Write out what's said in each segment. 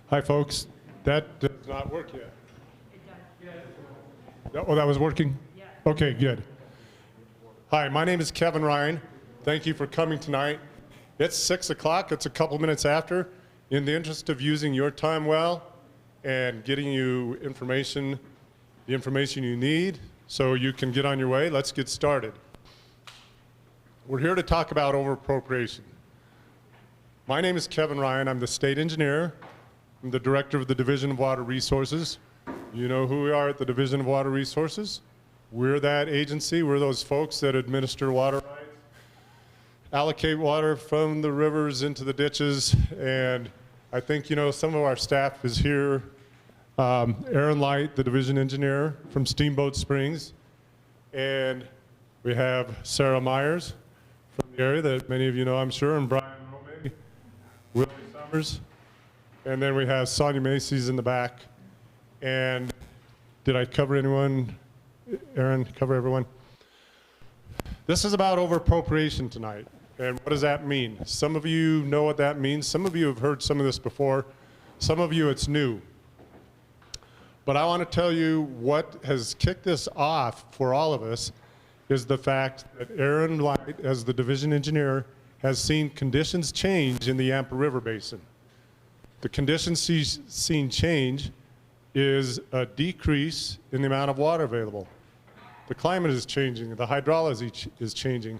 Hi, folks. That does not work yet. Oh, that was working? Yeah. Okay, good. Hi, my name is Kevin Ryan. Thank you for coming tonight. It's 6 o'clock. It's a couple minutes after. In the interest of using your time well and getting you information, the information you need so you can get on your way, let's get started. We're here to talk about over-appropriation. My name is Kevin Ryan. I'm the state engineer. I'm the director of the Division of Water Resources. You know who we are at the Division of Water Resources? We're that agency. We're those folks that administer water rights, allocate water from the rivers into the ditches, and I think, you know, some of our staff is here. Aaron Light, the division engineer from Steamboat Springs, and we have Sarah Myers from the area that many of you know, I'm sure, and Brian Romig, Willie Summers, and then we have Sonia Macy's in the back. And did I cover anyone? Aaron, cover everyone? This is about over-appropriation tonight. And what does that mean? Some of you know what that means. Some of you have heard some of this before. Some of you it's new. But I want to tell you what has kicked this off for all of us is the fact that Aaron Light, as the division engineer, has seen conditions change in the Yampa River Basin. The conditions he's seen change is a decrease in the amount of water available. The climate is changing, the hydrology is changing.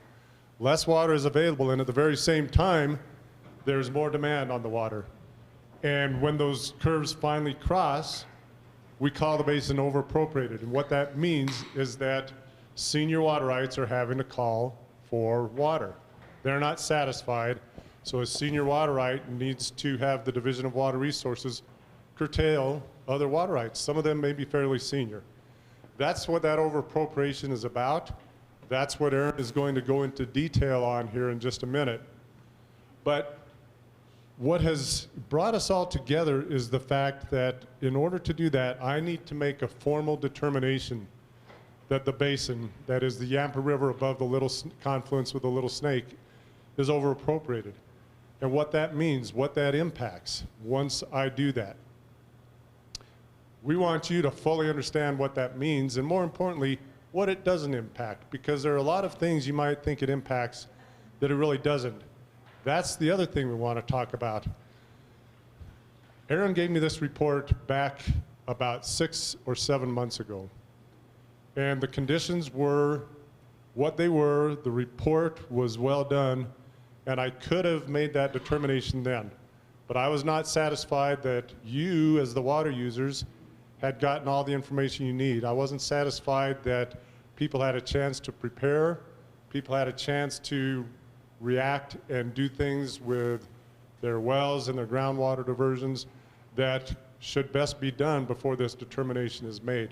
Less water is available, and at the very same time, there's more demand on the water. And when those curves finally cross, we call the basin over-appropriated. And what that means is that senior water rights are having to call for water. They're not satisfied, so a senior water right needs to have the Division of Water Resources curtail other water rights. Some of them may be fairly senior. That's what that over-appropriation is about. That's what Aaron is going to go into detail on here in just a minute. But what has brought us all together is the fact that in order to do that, I need to make a formal determination that the basin, that is the Yampa River above the little confluence with the Little Snake, is over-appropriated. And what that means, what that impacts once I do that. We want you to fully understand what that means, and more importantly, what it doesn't impact, because there are a lot of things you might think it impacts that it really doesn't. That's the other thing we want to talk about. Aaron gave me this report back about 6 or 7 months ago, and the conditions were what they were. The report was well done, and I could have made that determination then, but I was not satisfied that you, as the water users, had gotten all the information you need. I wasn't satisfied that people had a chance to prepare, people had a chance to react and do things with their wells and their groundwater diversions that should best be done before this determination is made.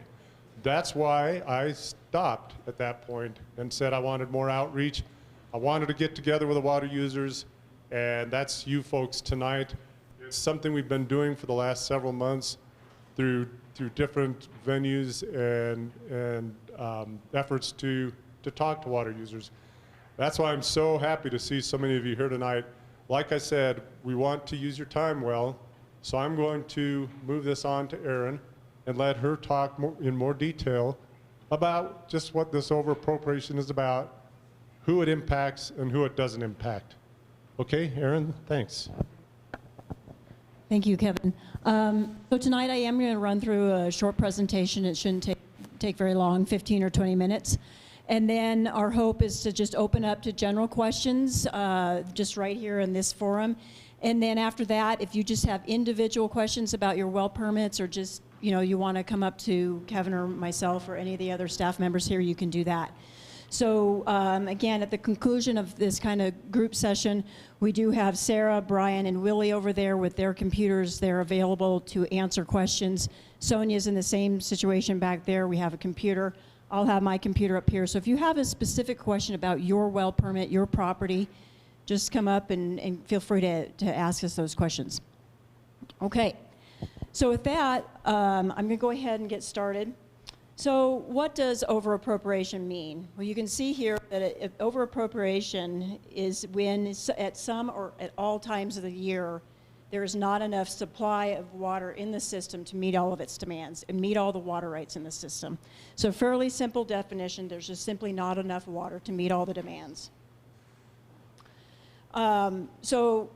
That's why I stopped at that point and said I wanted more outreach. I wanted to get together with the water users, and that's you folks tonight. It's something we've been doing for the last several months through different venues and efforts to talk to water users. That's why I'm so happy to see so many of you here tonight. Like I said, we want to use your time well, so I'm going to move this on to Erin and let her talk in more detail about just what this over-appropriation is about, who it impacts, and who it doesn't impact. Okay, Erin, thanks. Thank you, Kevin. So tonight I am going to run through a short presentation. It shouldn't take very long, 15 or 20 minutes. And then our hope is to just open up to general questions, just right here in this forum. And then after that, if you just have individual questions about your well permits, or just, you know, you want to come up to Kevin or myself or any of the other staff members here, you can do that. So again, at the conclusion of this kind of group session, we do have Sarah, Brian, and Willie over there with their computers. They're available to answer questions. Sonia's in the same situation back there. We have a computer. I'll have my computer up here. So if you have a specific question about your well permit, your property, just come up and feel free to ask us those questions. Okay, so with that, I'm going to go ahead and get started. So what does over-appropriation mean? Well, you can see here that over-appropriation is when at some or at all times of the year there is not enough supply of water in the system to meet all of its demands and meet all the water rights in the system. So fairly simple definition, there's just simply not enough water to meet all the demands. So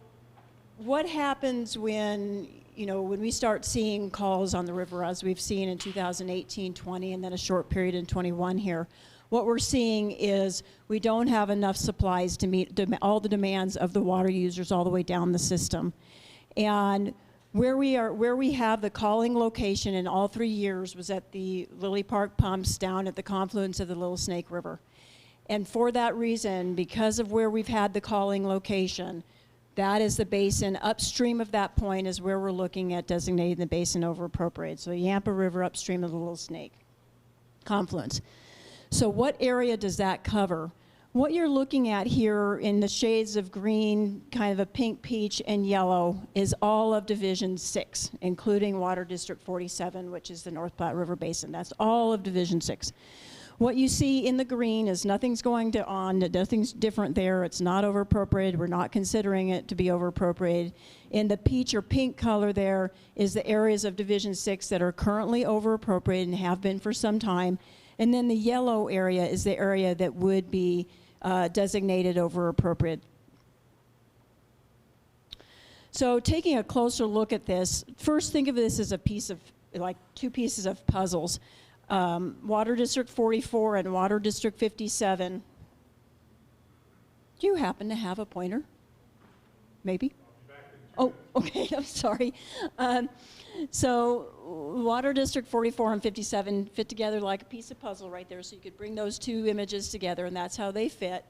what happens when, when we start seeing calls on the river, as we've seen in 2018, 20, and then a short period in 21 here? What we're seeing is we don't have enough supplies to meet all the demands of the water users all the way down the system. And where we have the calling location in all 3 years was at the Lily Park pumps down at the confluence of the Little Snake River. And for that reason, because of where we've had the calling location, that is the basin. Upstream of that point is where we're looking at designating the basin over-appropriated. So Yampa River upstream of the Little Snake confluence. So what area does that cover? What you're looking at here in the shades of green, kind of a pink, peach, and yellow is all of Division 6, including Water District 47, which is the North Platte River Basin. That's all of Division 6. What you see in the green is nothing's going on, nothing's different there. It's not over-appropriated. We're not considering it to be over-appropriated. In the peach or pink color there is the areas of Division 6 that are currently over-appropriated and have been for some time. And then the yellow area is the area that would be designated over-appropriate. So taking a closer look at this, first think of this as a piece of, like 2 pieces of puzzles. Water District 44 and Water District 57. Do you happen to have a pointer? Maybe? Oh, okay, I'm sorry. So Water District 44 and 57 fit together like a piece of puzzle right there, so you could bring those 2 images together, and that's how they fit.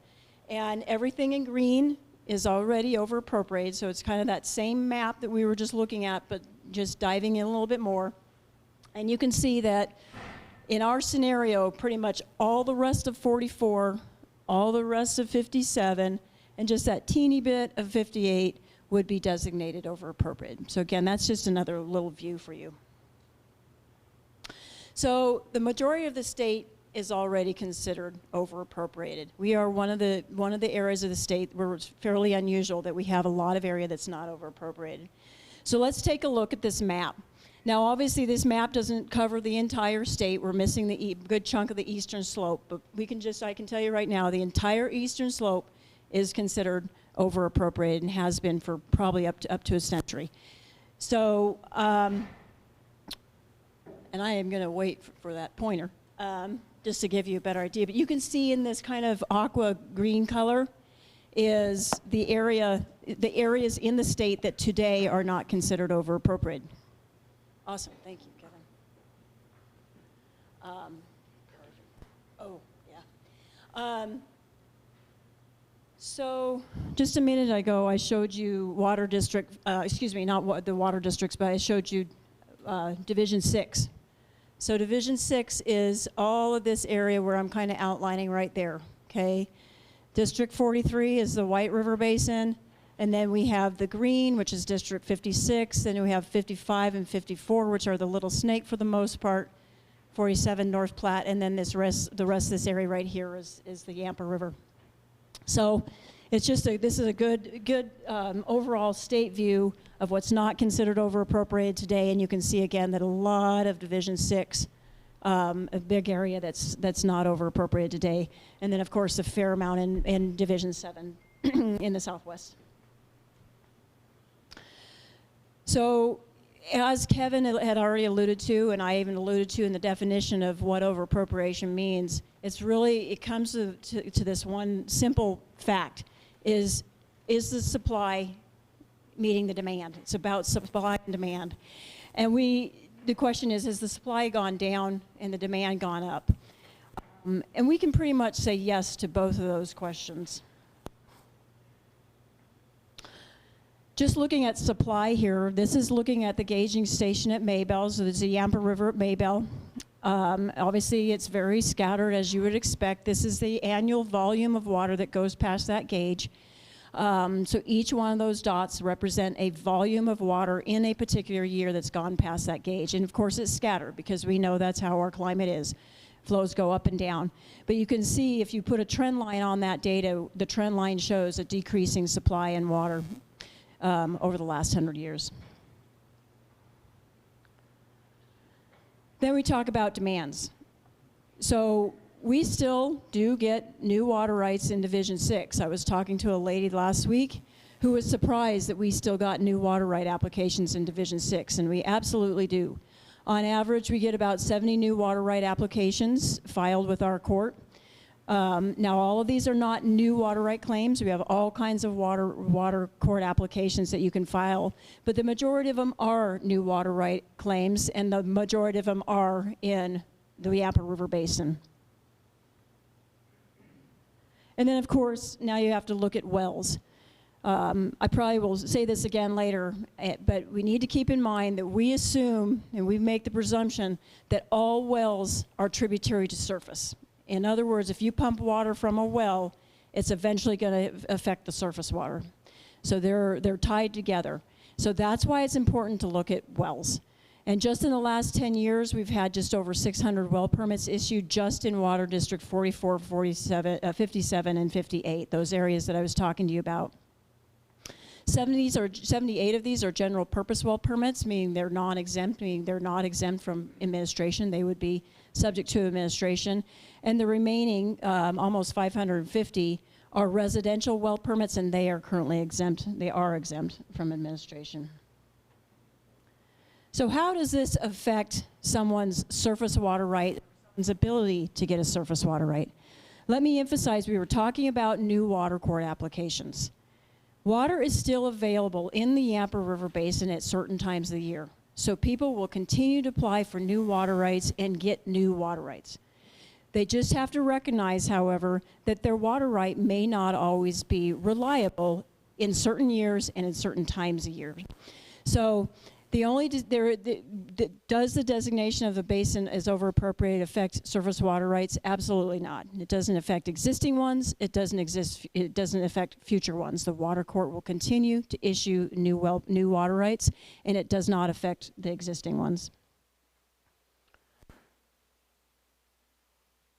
And everything in green is already over-appropriated, so it's kind of that same map that we were just looking at, but just diving in a little bit more. And you can see that in our scenario, pretty much all the rest of 44, all the rest of 57, and just that teeny bit of 58 would be designated over-appropriated. So again, that's just another little view for you. So the majority of the state is already considered over-appropriated. We are one of the areas of the state where it's fairly unusual that we have a lot of area that's not over-appropriated. So let's take a look at this map. Now, obviously, this map doesn't cover the entire state. We're missing the good chunk of the eastern slope, but I can tell you right now, the entire eastern slope is considered over-appropriated and has been for probably up to a century. So, and I am going to wait for that pointer just to give you a better idea. But you can see in this kind of aqua green color is the areas in the state that today are not considered over-appropriated. Awesome, thank you, Kevin. So just a minute ago, I showed you water district, not the water districts, but I showed you Division 6. So Division 6 is all of this area where I'm kind of outlining right there, okay? District 43 is the White River Basin, and then we have the green, which is District 56, then we have 55 and 54, which are the Little Snake for the most part, 47 North Platte, and then the rest of this area right here is the Yampa River. So it's just this is a good overall state view of what's not considered over-appropriated today, and you can see again that a lot of Division 6, a big area that's not over-appropriated today, and then of course a fair amount in Division 7 in the Southwest. So as Kevin had already alluded to, and I even alluded to in the definition of what over-appropriation means, it comes to this one simple fact, is the supply meeting the demand? It's about supply and demand. And the question is, has the supply gone down and the demand gone up? And we can pretty much say yes to both of those questions. Just looking at supply here, this is looking at the gauging station at Maybell, so there's the Yampa River at Maybell. Obviously, it's very scattered, as you would expect. This is the annual volume of water that goes past that gauge. So each one of those dots represent a volume of water in a particular year that's gone past that gauge. And of course, it's scattered because we know that's how our climate is. Flows go up and down. But you can see if you put a trend line on that data, the trend line shows a decreasing supply in water. over the last 100 years. Then we talk about demands. So we still do get new water rights in Division 6. I was talking to a lady last week who was surprised that we still got new water right applications in Division 6, and we absolutely do. On average, we get about 70 new water right applications filed with our court. Now, all of these are not new water right claims. We have all kinds of water court applications that you can file, but the majority of them are new water right claims, and the majority of them are in the Yampa River Basin. And then, of course, now you have to look at wells. I probably will say this again later, but we need to keep in mind that we assume, and we make the presumption, that all wells are tributary to surface. In other words, if you pump water from a well, it's eventually going to affect the surface water. So they're tied together. So that's why it's important to look at wells. And just in the last 10 years, we've had just over 600 well permits issued just in Water District 44, 47, 57, and 58, those areas that I was talking to you about. 78 of these are general purpose well permits, meaning they're non-exempt, meaning they're not exempt from administration. They would be subject to administration. And the remaining, almost 550, are residential well permits, and they are currently exempt. They are exempt from administration. So how does this affect someone's surface water right, someone's ability to get a surface water right? Let me emphasize, we were talking about new water court applications. Water is still available in the Yampa River Basin at certain times of the year. So people will continue to apply for new water rights and get new water rights. They just have to recognize, however, that their water right may not always be reliable in certain years and in certain times of year. So does the designation of the basin as over-appropriated affect surface water rights? Absolutely not. It doesn't affect existing ones. It doesn't affect future ones. The water court will continue to issue new water rights, and it does not affect the existing ones.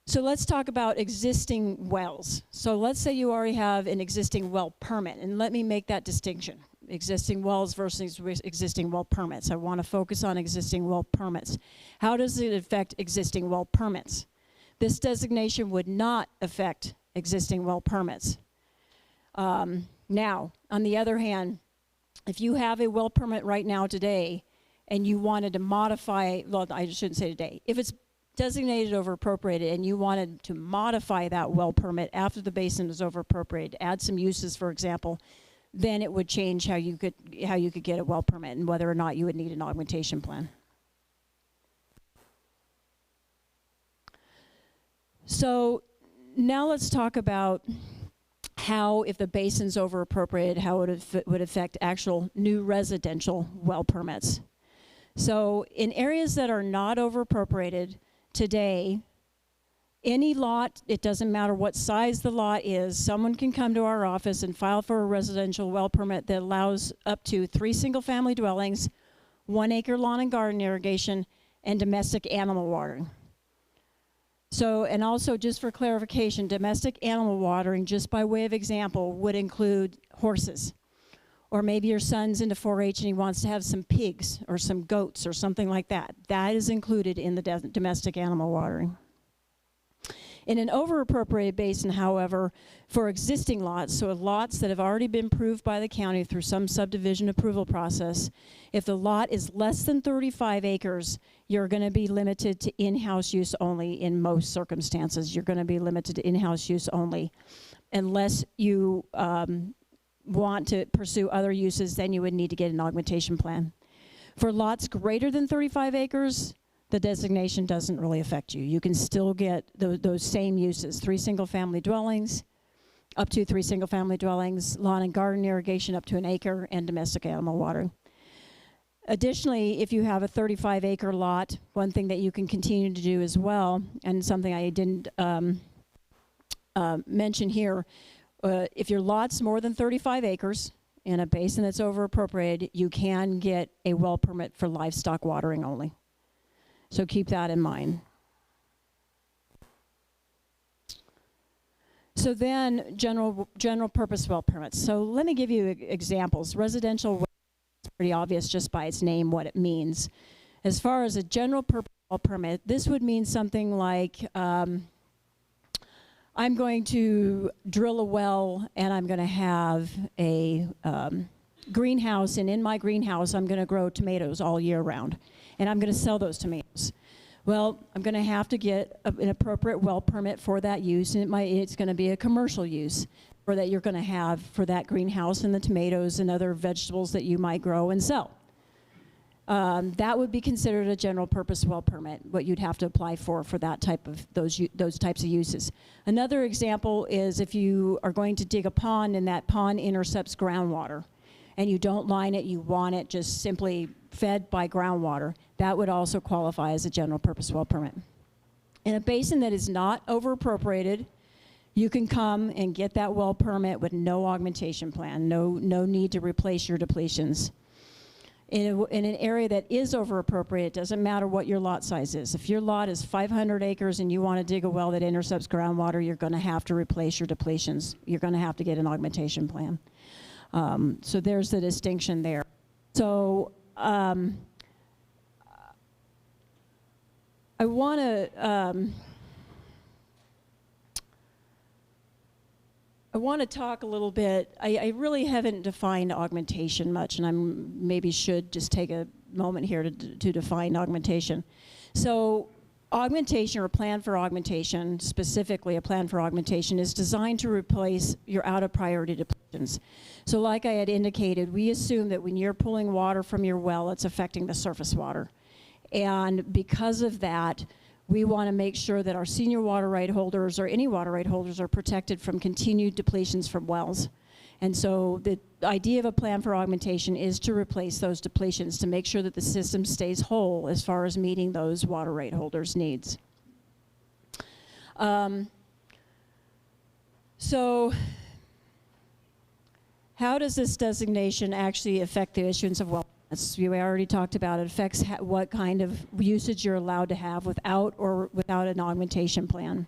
So let's talk about existing wells. So let's say you already have an existing well permit, and let me make that distinction. Existing wells versus existing well permits. I want to focus on existing well permits. How does it affect existing well permits? This designation would not affect existing well permits. Now, on the other hand, if you have a well permit right now today and you wanted to modify, well, I shouldn't say today, if it's designated over-appropriated and you wanted to modify that well permit after the basin is over-appropriated, add some uses, for example, then it would change how you could get a well permit and whether or not you would need an augmentation plan. So now let's talk about how, if the basin's over-appropriated, how it would affect actual new residential well permits. So in areas that are not over-appropriated today, any lot, it doesn't matter what size the lot is, someone can come to our office and file for a residential well permit that allows up to 3 single-family dwellings, 1 acre lawn and garden irrigation, and domestic animal watering. So, and also just for clarification, domestic animal watering, just by way of example, would include horses. Or maybe your son's into 4-H and he wants to have some pigs or some goats or something like that. That is included in the domestic animal watering. In an over-appropriated basin, however, for existing lots, so lots that have already been approved by the county through some subdivision approval process, if the lot is less than 35 acres, you're going to be limited to in-house use only in most circumstances. You're going to be limited to in-house use only. Unless you want to pursue other uses, then you would need to get an augmentation plan. For lots greater than 35 acres, the designation doesn't really affect you. You can still get those same uses, 3 single-family dwellings, up to 3 single-family dwellings, lawn and garden irrigation up to 1 acre, and domestic animal watering. Additionally, if you have a 35-acre lot, one thing that you can continue to do as well, and something I didn't mention here, if your lot's more than 35 acres in a basin that's over-appropriated, you can get a well permit for livestock watering only. So keep that in mind. So then general purpose well permits. So let me give you examples. Residential well is pretty obvious just by its name what it means. As far as a general purpose well permit, this would mean something like I'm going to drill a well and I'm going to have a greenhouse, and in my greenhouse I'm going to grow tomatoes all year round, and I'm going to sell those tomatoes. Well, I'm going to have to get an appropriate well permit for that use, and it's going to be a commercial use for that you're going to have for that greenhouse and the tomatoes and other vegetables that you might grow and sell. That would be considered a general purpose well permit, what you'd have to apply for that type of those types of uses. Another example is if you are going to dig a pond and that pond intercepts groundwater, and you don't line it, you want it just simply fed by groundwater, that would also qualify as a general purpose well permit. In a basin that is not over-appropriated, you can come and get that well permit with no augmentation plan, no need to replace your depletions. In an area that is over-appropriated, it doesn't matter what your lot size is. If your lot is 500 acres and you want to dig a well that intercepts groundwater, you're going to have to replace your depletions. You're going to have to get an augmentation plan. So there's the distinction there. So I want to talk a little bit. I really haven't defined augmentation much, and I maybe should just take a moment here to define augmentation. So augmentation, or plan for augmentation, specifically a plan for augmentation, is designed to replace your out-of-priority depletions. So like I had indicated, we assume that when you're pulling water from your well, it's affecting the surface water. And because of that, we want to make sure that our senior water right holders, or any water right holders, are protected from continued depletions from wells. And so the idea of a plan for augmentation is to replace those depletions, to make sure that the system stays whole as far as meeting those water right holders' needs. So how does this designation actually affect the issuance of well permits? We already talked about it. It affects what kind of usage you're allowed to have without an augmentation plan.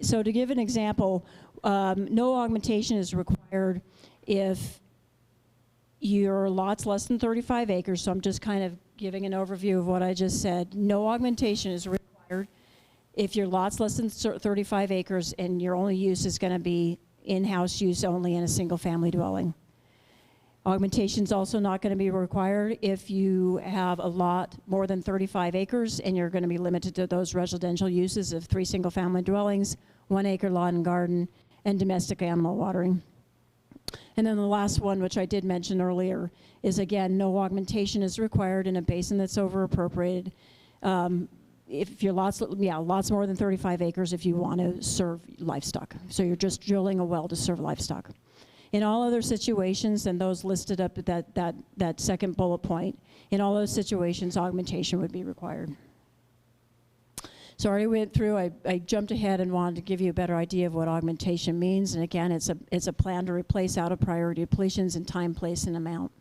So to give an example, no augmentation is required if your lot's less than 35 acres. So I'm just kind of giving an overview of what I just said. No augmentation is required if your lot's less than 35 acres and your only use is going to be in-house use only in a single-family dwelling. Augmentation is also not going to be required if you have a lot more than 35 acres and you're going to be limited to those residential uses of 3 single-family dwellings, 1 acre lawn and garden, and domestic animal watering. And then the last one, which I did mention earlier, is again, no augmentation is required in a basin that's over-appropriated. If your lots more than 35 acres if you want to serve livestock. So you're just drilling a well to serve livestock. In all other situations, and those listed up at that second bullet point, in all those situations, augmentation would be required. So I already went through, I jumped ahead and wanted to give you a better idea of what augmentation means. And again, it's a plan to replace out-of-priority depletions in time, place, and amount.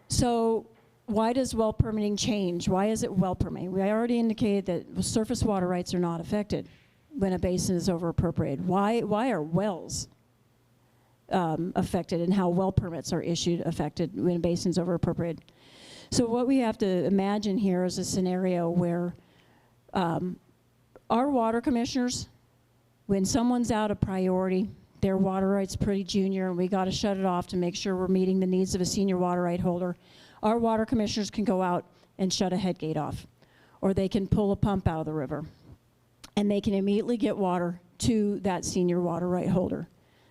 So why does well permitting change? Why is it well permitting? We already indicated that surface water rights are not affected when a basin is over-appropriated. Why are wells affected, and how well permits are issued affected when a basin is over-appropriated? So what we have to imagine here is a scenario where our water commissioners, when someone's out of priority, their water right's pretty junior, and we got to shut it off to make sure we're meeting the needs of a senior water right holder, our water commissioners can go out and shut a head gate off, or they can pull a pump out of the river, and they can immediately get water to that senior water right holder.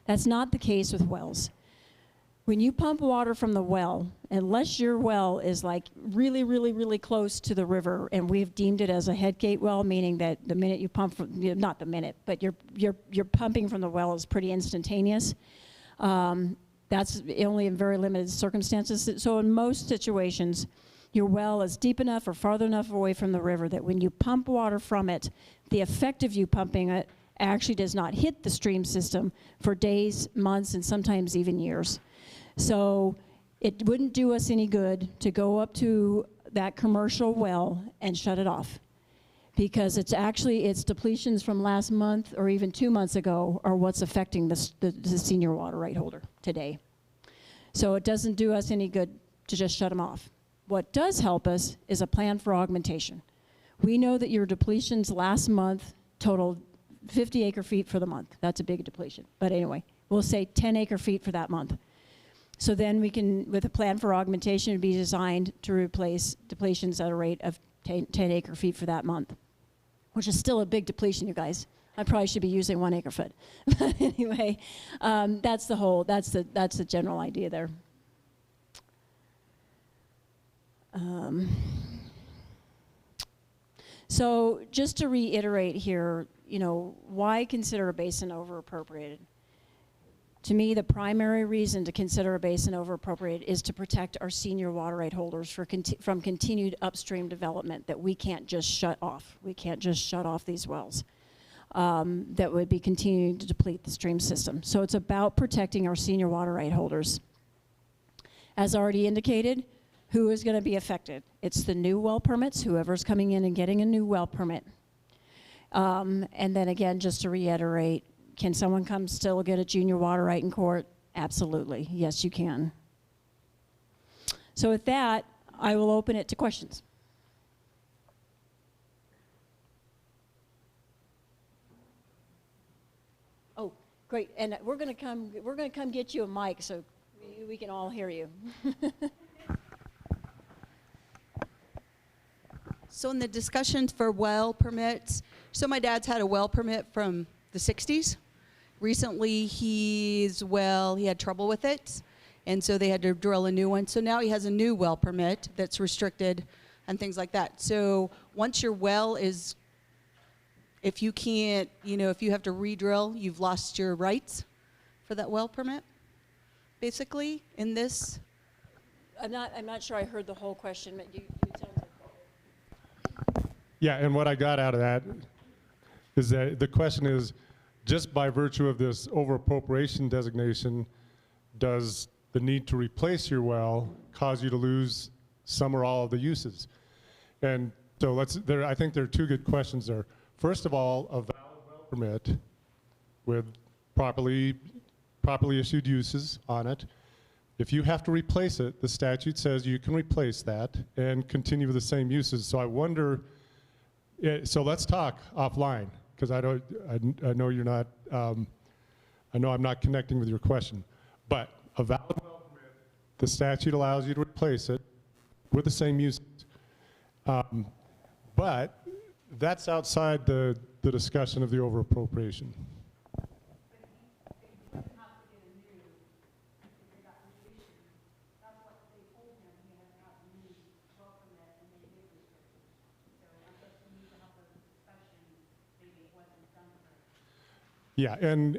That's not the case with wells. When you pump water from the well, unless your well is like really, really, really close to the river, and we've deemed it as a head gate well, meaning that the minute you pump from, not the minute, but you're pumping from the well is pretty instantaneous. That's only in very limited circumstances. So in most situations, your well is deep enough or farther enough away from the river that when you pump water from it, the effect of you pumping it actually does not hit the stream system for days, months, and sometimes even years. So it wouldn't do us any good to go up to that commercial well and shut it off. because it's depletions from last month or even 2 months ago are what's affecting the senior water right holder today. So it doesn't do us any good to just shut them off. What does help us is a plan for augmentation. We know that your depletions last month totaled 50 acre-feet for the month. That's a big depletion. But anyway, we'll say 10 acre-feet for that month. So then we can, with a plan for augmentation, it'd be designed to replace depletions at a rate of 10 acre-feet for that month, which is still a big depletion, you guys. I probably should be using 1 acre-foot. But anyway, that's the general idea there. So just to reiterate here, why consider a basin over-appropriated? To me, the primary reason to consider a basin over-appropriated is to protect our senior water right holders from continued upstream development that we can't just shut off. We can't just shut off these wells that would be continuing to deplete the stream system. So it's about protecting our senior water right holders. As already indicated, who is going to be affected? It's the new well permits, whoever's coming in and getting a new well permit. And then again, just to reiterate, can someone still get a junior water right in court? Absolutely. Yes, you can. So with that, I will open it to questions. Oh, great. And we're going to come get you a mic so we can all hear you. So in the discussion for well permits, so my dad's had a well permit from the 60s. Recently, he had trouble with it, and so they had to drill a new one. So now he has a new well permit that's restricted and things like that. So once your well is, if you can't, if you have to re-drill, you've lost your rights for that well permit, basically, in this. I'm not sure I heard the whole question, but you tell me. Yeah, and what I got out of that is that the question is, just by virtue of this over-appropriation designation, does the need to replace your well cause you to lose some or all of the uses? And so I think there are two good questions there. First of all, a valid well permit with properly issued uses on it. If you have to replace it, the statute says you can replace that and continue with the same uses. So I wonder, so let's talk offline, because I know you're not, I know I'm not connecting with your question. But a valid well permit, the statute allows you to replace it with the same uses. But that's outside the discussion of the over-appropriation. Yeah, and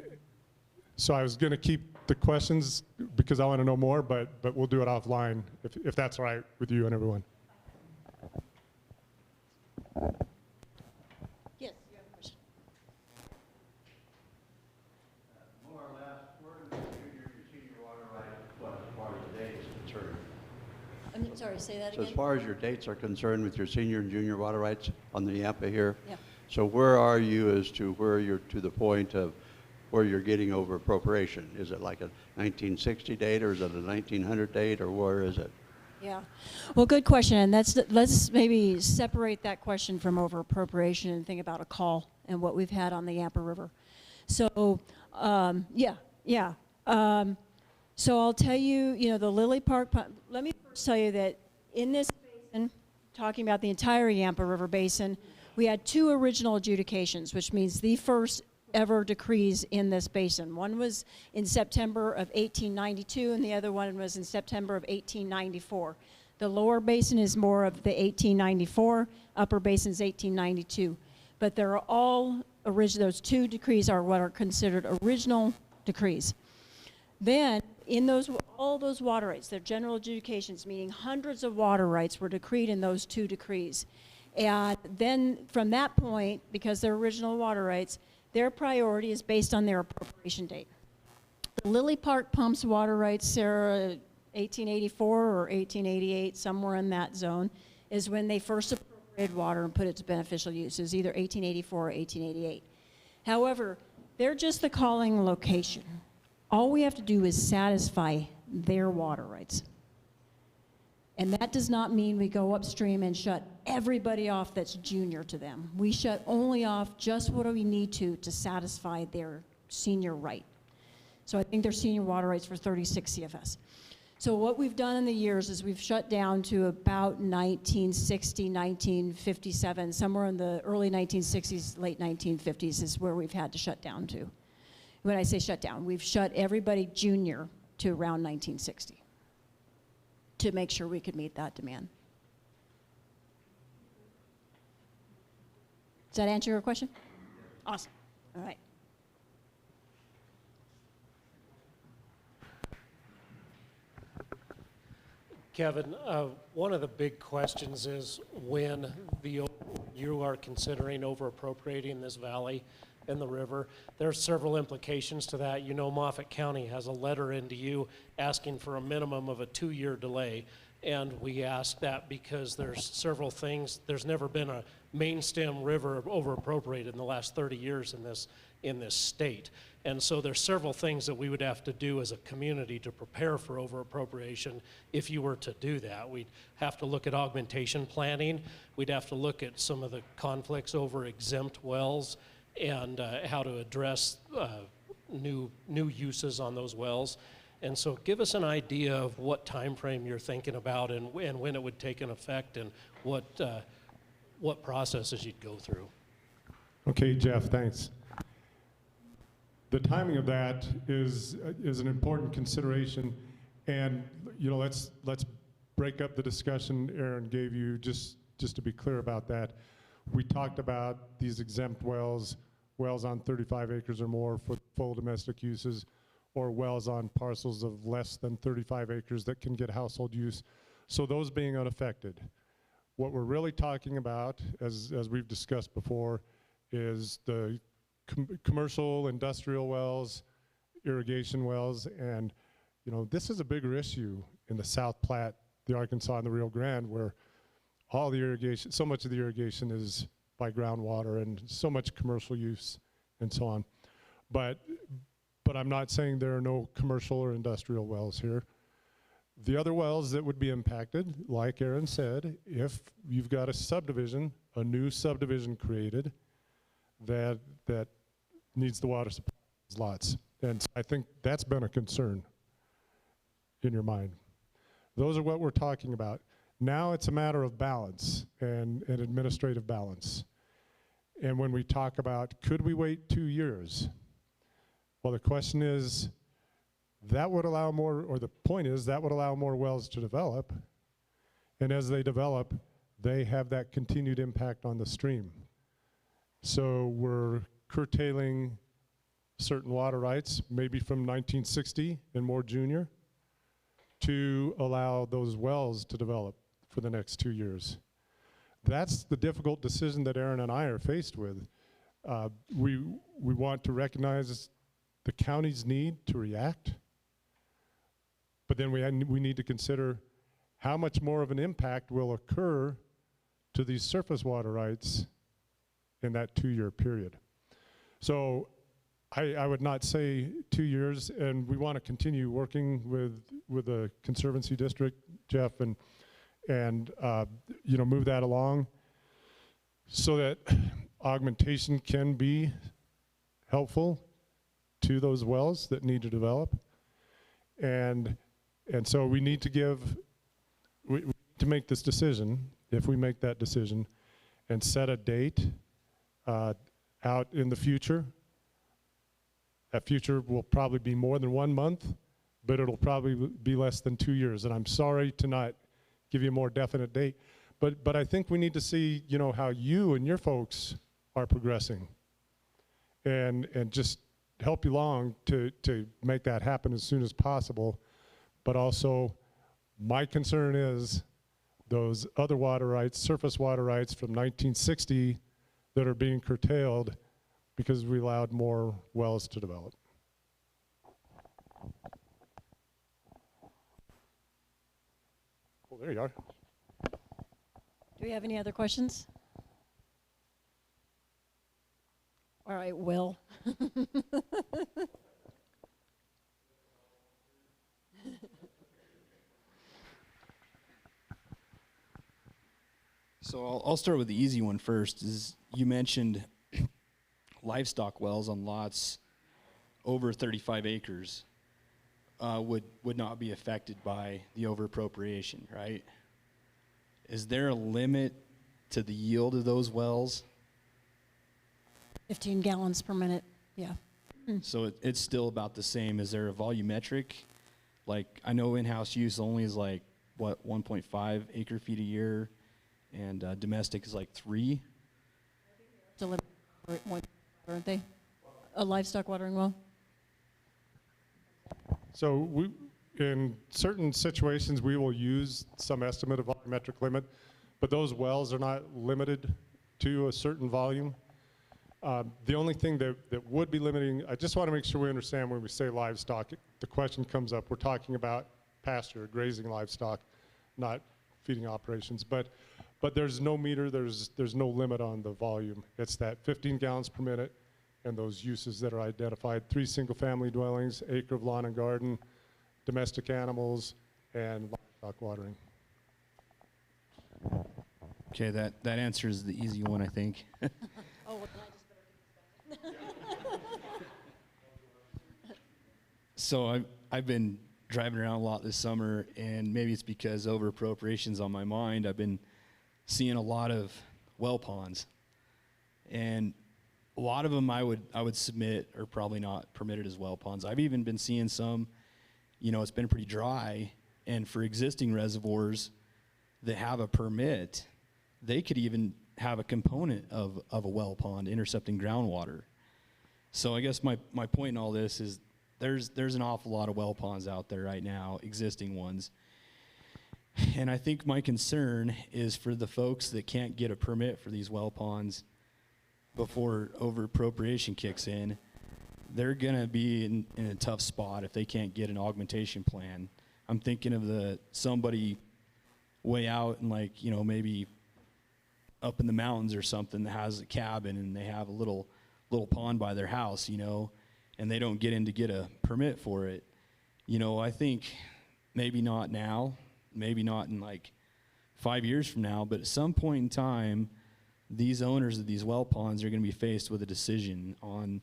so I was going to keep the questions because I want to know more, but we'll do it offline if that's all right with you and everyone. Yes, you have a question. More or less, where do your senior water rights as far as the date is concerned? I'm sorry, say that So again. as far as your dates are concerned with your senior and junior water rights on the Yampa here, Yeah. so where are you as to where you're to the point of where you're getting over appropriation? Is it like a 1960 date, or is it a 1900 date, or where is it? Yeah. Well, good question. And let's maybe separate that question from over appropriation and think about a call and what we've had on the Yampa River. So, yeah. So I'll tell you, the Lily Park, let me first tell you that in this basin, talking about the entire Yampa River Basin, we had 2 original adjudications, which means the first ever decrees in this basin. One was in September of 1892, and the other one was in September of 1894. The lower basin is more of the 1894, upper basin is 1892. But they're all original, those 2 decrees are what are considered original decrees. Then, in all those water rights, they're general adjudications, meaning hundreds of water rights were decreed in those 2 decrees. And then from that point, because they're original water rights, their priority is based on their appropriation date. The Lily Park Pumps water rights, Sarah, 1884 or 1888, somewhere in that zone, is when they first appropriated appropriated water and put it to beneficial uses, either 1884 or 1888. However, they're just the calling location. All we have to do is satisfy their water rights. And that does not mean we go upstream and shut everybody off that's junior to them. We shut only off just what we need to satisfy their senior right. So I think their senior water rights for 36 CFS. So what we've done in the years is we've shut down to about 1960, 1957, somewhere in the early 1960s, late 1950s is where we've had to shut down to. When I say shut down, we've shut everybody junior to around 1960 to make sure we could meet that demand. Does that answer your question? Awesome. All right. Kevin, one of the big questions is when you are considering over-appropriating this valley and the river, there are several implications to that. You know, Moffat County has a letter into you asking for a minimum of a 2-year delay. And we ask that because there's several things. There's never been a main stem river over-appropriated in the last 30 years in this state. And so there's several things that we would have to do as a community to prepare for over-appropriation if you were to do that. We'd have to look at augmentation planning. We'd have to look at some of the conflicts over exempt wells and how to address new uses on those wells. And so give us an idea of what time frame you're thinking about and when it would take an effect and what processes you'd go through. Okay, Jeff, thanks. The timing of that is an important consideration, and you know, let's break up the discussion Aaron gave you just to be clear about that. We talked about these exempt wells on 35 acres or more for full domestic uses, or wells on parcels of less than 35 acres that can get household use. So those being unaffected. What we're really talking about, as we've discussed before, is the commercial, industrial wells, irrigation wells, and you know, this is a bigger issue in the South Platte, the Arkansas, and the Rio Grande, where all the irrigation, so much of the irrigation is by groundwater and so much commercial use and so on. But I'm not saying there are no commercial or industrial wells here. The other wells that would be impacted, like Aaron said, if you've got a subdivision, a new subdivision created that needs the water supply lots. And I think that's been a concern in your mind. Those are what we're talking about. Now it's a matter of balance and administrative balance. And when we talk about, could we wait 2 years? Well, the question is, that would allow more, or the point is, that would allow more wells to develop. And as they develop, they have that continued impact on the stream. So we're curtailing certain water rights, maybe from 1960 and more junior, to allow those wells to develop for the next 2 years. That's the difficult decision that Aaron and I are faced with. We want to recognize the county's need to react, but then we need to consider how much more of an impact will occur to these surface water rights in that 2-year period. So I would not say 2 years, and we want to continue working with the Conservancy District, Jeff, and you know, move that along so that augmentation can be helpful to those wells that need to develop. And so we need to we need to make this decision, if we make that decision, and set a date out in the future. That future will probably be more than 1 month, but it'll probably be less than 2 years. And I'm sorry to not give you a more definite date, but I think we need to see, you know, how you and your folks are progressing, and just help you along to make that happen as soon as possible. But also, my concern is those other water rights, surface water rights from 1960 that are being curtailed because we allowed more wells to develop. Oh, there you are. Do Do we have any other questions? All right, Will. So I'll start with the easy one first. Is you mentioned livestock wells on lots over 35 acres would not be affected by the over-appropriation, right? Is there a limit to the yield of those wells? 15 gallons per minute, yeah. So it's still about the same. Is there a volumetric? Like, I know in-house use only is like, what, 1.5 acre feet a year, and domestic is like 3? Aren't they? A livestock watering well? So in certain situations, we will use some estimate of volumetric limit, but those wells are not limited to a certain volume. The only thing that would be limiting, I just want to make sure we understand when we say livestock, the question comes up, we're talking about pasture, grazing livestock, not feeding operations. But there's no meter, there's no limit on the volume. It's that 15 gallons per minute and those uses that are identified: 3 single-family dwellings, acre of lawn and garden, domestic animals, and livestock watering. Okay, that answers the easy one, I think. So I've been driving around a lot this summer, and maybe it's because over-appropriation's on my mind. I've been seeing a lot of well ponds, and a lot of them I would submit are probably not permitted as well ponds. I've even been seeing some, it's been pretty dry, and for existing reservoirs that have a permit, they could even have a component of a well pond intercepting groundwater. So I guess my point in all this is there's an awful lot of well ponds out there right now, existing ones. And I think my concern is for the folks that can't get a permit for these well ponds before over-appropriation kicks in. They're going to be in a tough spot if they can't get an augmentation plan. I'm thinking of somebody way out and maybe up in the mountains or something that has a cabin and they have a little pond by their house, and they don't get in to get a permit for it. I think maybe not now, maybe not in 5 years from now, but at some point in time, these owners of these well ponds are going to be faced with a decision on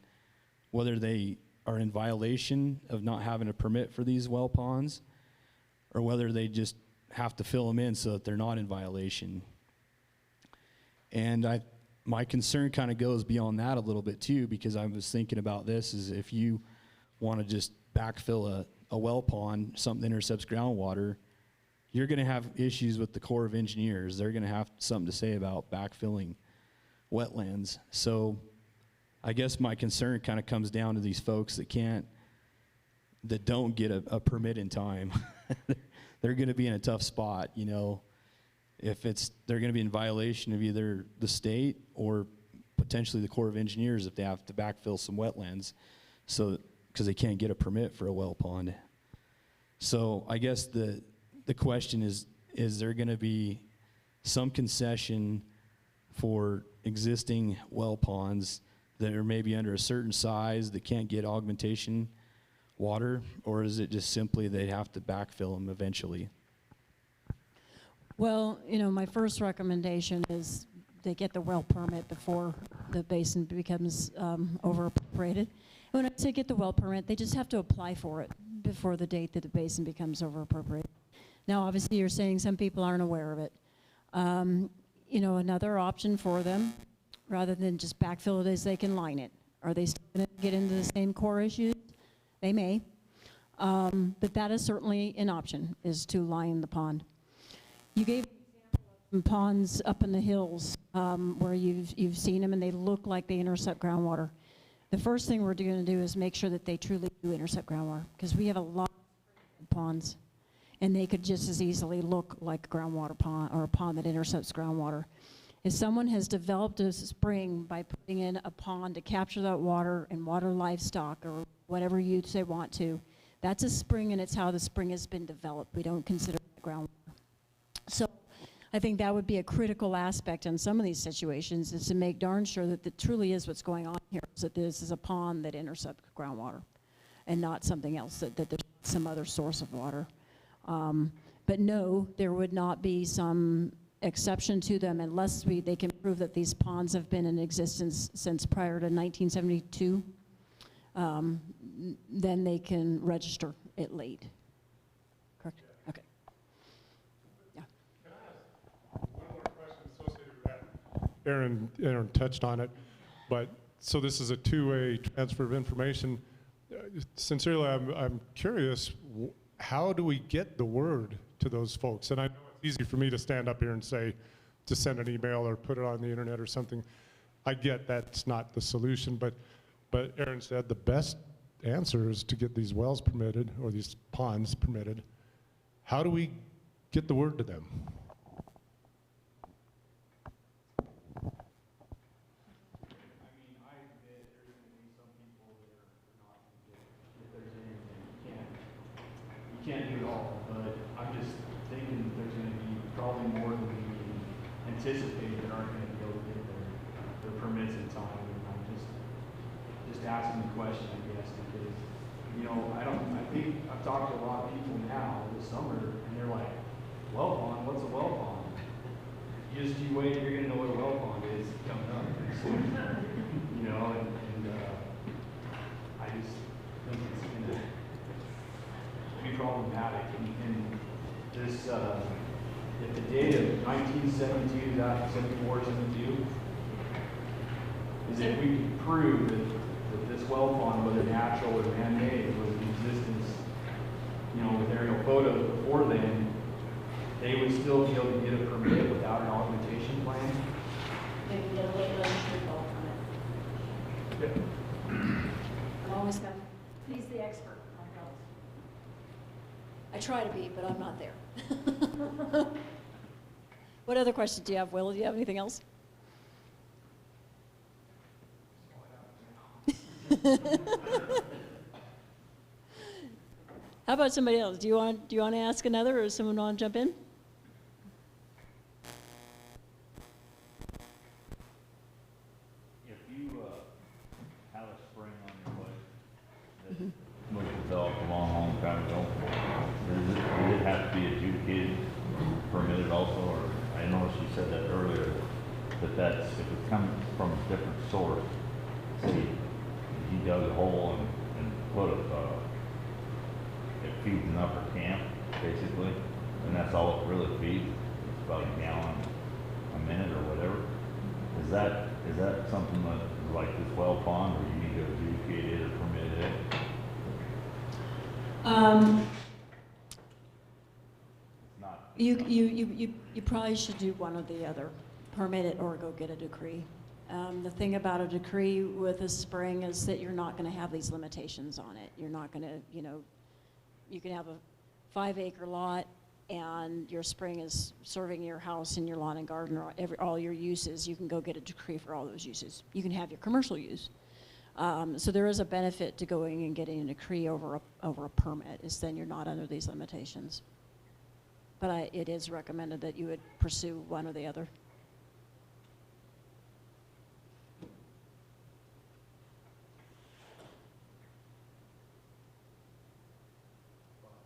whether they are in violation of not having a permit for these well ponds, or whether they just have to fill them in so that they're not in violation. And my concern kind of goes beyond that a little bit too, because I was thinking about this is if you want to just backfill a well pond, something that intercepts groundwater, you're going to have issues with the Corps of Engineers. They're going to have something to say about backfilling wetlands. So I guess my concern kind of comes down to these folks that don't get a permit in time. They're going to be in a tough spot, if they're going to be in violation of either the state or potentially the Corps of Engineers if they have to backfill some wetlands, because they can't get a permit for a well pond. So I guess the question is there going to be some concession for existing well ponds that are maybe under a certain size that can't get augmentation water, or is it just simply they have to backfill them eventually? Well, my first recommendation is they get the well permit before the basin becomes over-appropriated. When I say get the well permit, they just have to apply for it before the date that the basin becomes over-appropriated. Now, obviously, you're saying some people aren't aware of it. Another option for them, rather than just backfill it, is they can line it. Are they still going to get into the same core issues? They may. But that is certainly an option, is to line the pond. You gave an example of some ponds up in the hills where you've seen them and they look like they intercept groundwater. The first thing we're going to do is make sure that they truly do intercept groundwater, because we have a lot of ponds and they could just as easily look like a groundwater pond or a pond that intercepts groundwater. If someone has developed a spring by putting in a pond to capture that water and water livestock or whatever you say want to, that's a spring and it's how the spring has been developed. We don't consider it groundwater. So I think that would be a critical aspect in some of these situations, is to make darn sure that it truly is what's going on here, is that this is a pond that intercepts groundwater and not something else, that there's some other source of water. But no, there would not be some exception to them unless they can prove that these ponds have been in existence since prior to 1972. Then they can register it late. Correct? Okay. Yeah. One more question associated with that. Aaron touched on it, but so this is a two-way transfer of information. Sincerely, I'm curious, how do we get the word to those folks? And I know it's easy for me to stand up here and say, to send an email or put it on the internet or something. I get that's not the solution, but Aaron said the best answer is to get these wells permitted or these ponds permitted. How do we get the word to them? You can't do it all, but I'm just thinking that there's going to be probably more than we anticipate that aren't going to be able to get their permits in time. And I'm just asking the question, I guess, because, you know, I think I've talked to a lot of people now this summer, and they're like, well pond, what's a well pond? You wait, you're going to know what a well pond is coming up pretty soon. You know, and I just think it's going to be problematic. And this, if the date of 1972, 74, 72, is if we can prove that this well pond, whether natural or man-made, was in existence, you know, with aerial photos before then, they would still be able to get a permit without an augmentation plan. They can get a late registry call from it. I'm always going to please the expert. I try to be, but I'm not there. What other questions do you have, Will? Do you have anything else? How about somebody else? Do you want to ask another, or does someone want to jump in? If you have a spring on your lake that was developed a long time ago, does it have to be adjudicated, permitted also? Or I noticed you said that earlier, that's if it comes from a different source. See, he dug a hole and put it feeds an upper camp basically, and that's all it really feeds. It's about a gallon a minute or whatever. Is that something that, like this well pond, where you need to adjudicate it or permit it? It's not. You probably should do one or the other, permit it or go get a decree. The thing about a decree with a spring is that you're not going to have these limitations on it. You're not going to, you can have a 5-acre lot and your spring is serving your house and your lawn and garden or all your uses. You can go get a decree for all those uses. You can have your commercial use. So there is a benefit to going and getting a decree over a permit, is then you're not under these limitations. But it is recommended that you would pursue one or the other.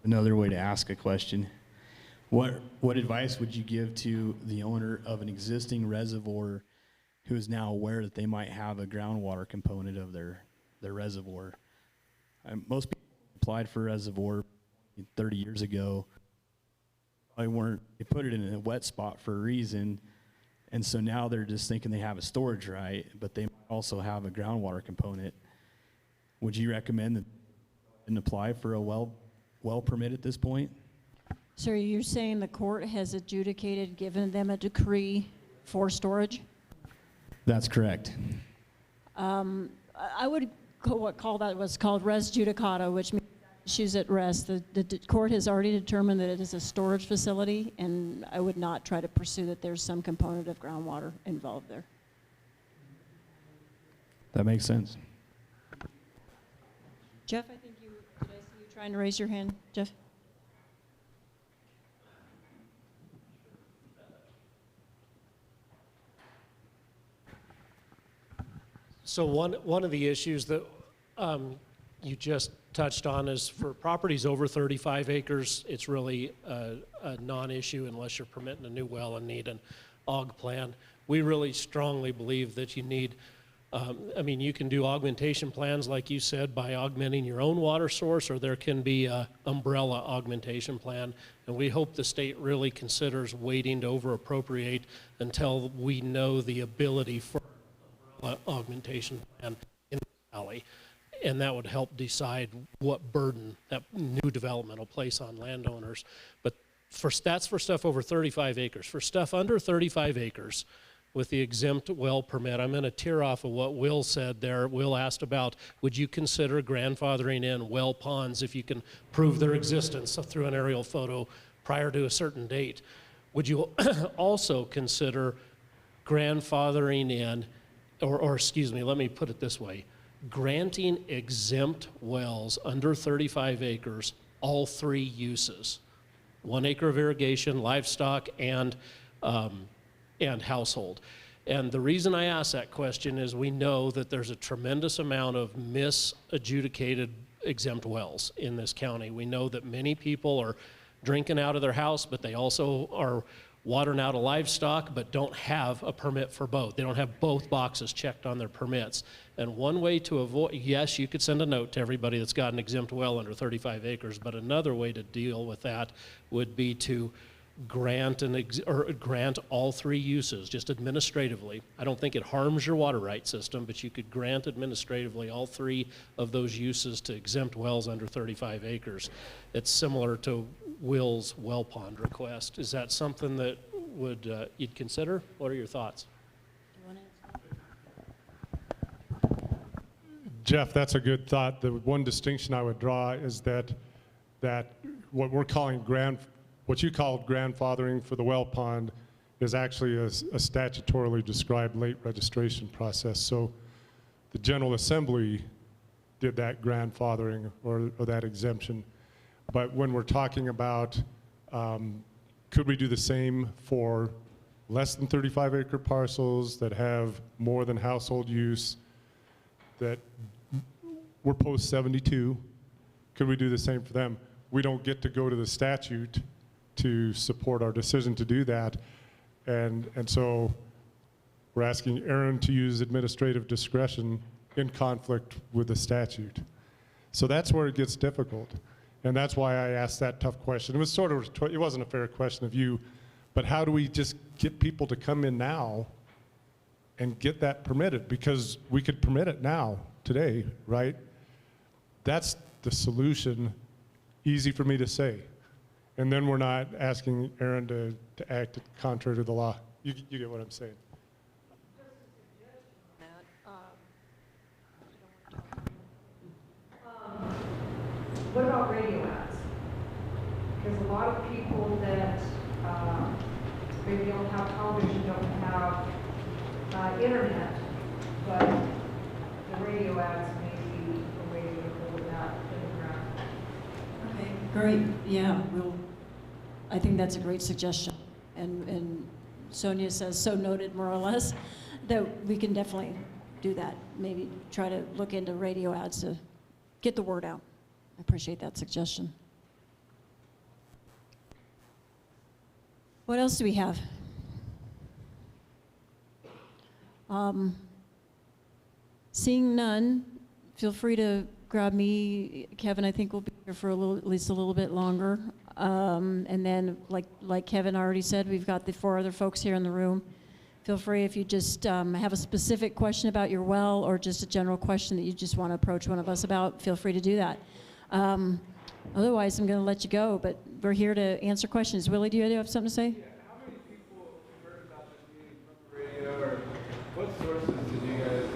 Another way to ask a question. What advice would you give to the owner of an existing reservoir who is now aware that they might have a groundwater component of their reservoir? Most people applied for a reservoir 30 years ago. They put it in a wet spot for a reason, and so now they're just thinking they have a storage right, but they might also have a groundwater component. Would you recommend that they apply for a well permit at this point? So you're saying the court has adjudicated, given them a decree for storage? That's correct. I would call that what's called res judicata, which means issues at rest. The court has already determined that it is a storage facility, and I would not try to pursue that there's some component of groundwater involved there. That makes sense. Jeff, I think did I see you trying to raise your hand, Jeff? So one of the issues that you just touched on is for properties over 35 acres, it's really a non-issue unless you're permitting a new well and need an aug plan. We really strongly believe that you need, I mean, you can do augmentation plans, like you said, by augmenting your own water source, or there can be an umbrella augmentation plan. And we hope the state really considers waiting to over-appropriate until we know the ability for an augmentation plan in the valley. And that would help decide what burden that new development will place on landowners. But that's for stuff over 35 acres. For stuff under 35 acres, with the exempt well permit, I'm going to tear off of what Will said there. Will asked about, would you consider grandfathering in well ponds if you can prove their existence through an aerial photo prior to a certain date? Would you also consider grandfathering in, or excuse me, let me put it this way, granting exempt wells under 35 acres, all 3 uses, 1 acre of irrigation, livestock, and household. And the reason I ask that question is we know that there's a tremendous amount of misadjudicated exempt wells in this county. We know that many people are drinking out of their house, but they also are watering out of livestock, but don't have a permit for both. They don't have both boxes checked on their permits. And one way to avoid, yes, you could send a note to everybody that's got an exempt well under 35 acres, but another way to deal with that would be to grant grant all 3 uses, just administratively. I don't think it harms your water right system, but you could grant administratively all 3 of those uses to exempt wells under 35 acres. It's similar to Will's well pond request. Is that something that would you'd consider? What are your thoughts? Jeff, that's a good thought. The one distinction I would draw is that what we're calling what you called grandfathering for the well pond is actually a statutorily described late registration process. So the General Assembly did that grandfathering or that exemption. But when we're talking about could we do the same for less than 35 acre parcels that have more than household use that were post 72, could we do the same for them? We don't get to go to the statute to support our decision to do that. And so we're asking Aaron to use administrative discretion in conflict with the statute. So that's where it gets difficult. And that's why I asked that tough question. It was sort of, it wasn't a fair question of you, but how do we just get people to come in now and get that permitted? Because we could permit it now, today, right? That's the solution, easy for me to say. And then we're not asking Aaron to act contrary to the law. You get what I'm saying. What about radio ads? Because a lot of people that maybe don't have television, don't have internet, but the radio ads may be a way to hold that in the ground. Okay, great. Yeah, I think that's a great suggestion. And Sonia says, so noted, more or less, that we can definitely do that. Maybe try to look into radio ads to get the word out. I appreciate that suggestion. What else do we have? Seeing none, feel free to grab me. Kevin, I think we'll be here for at least a little bit longer. And then, like Kevin already said, we've got the 4 other folks here in the room. Feel free if you just have a specific question about your well or just a general question that you just want to approach one of us about, feel free to do that. Otherwise, I'm going to let you go, but we're here to answer questions. Willie, do you have something to say? Yeah, how many people heard about this meeting from the radio, or what sources did you guys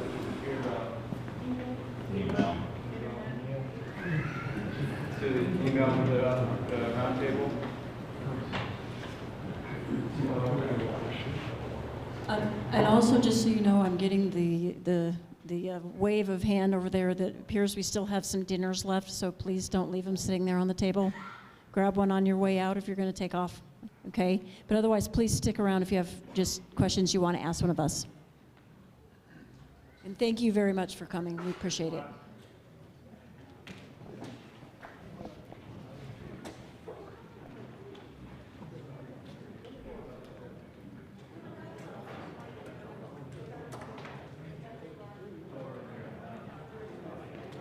hear about? Email. To the email the roundtable? And also, just so you know, I'm getting the wave of hand over there that appears we still have some dinners left, so please don't leave them sitting there on the table. Grab one on your way out if you're going to take off, okay? But otherwise, please stick around if you have just questions you want to ask one of us. And thank you very much for coming. We appreciate it.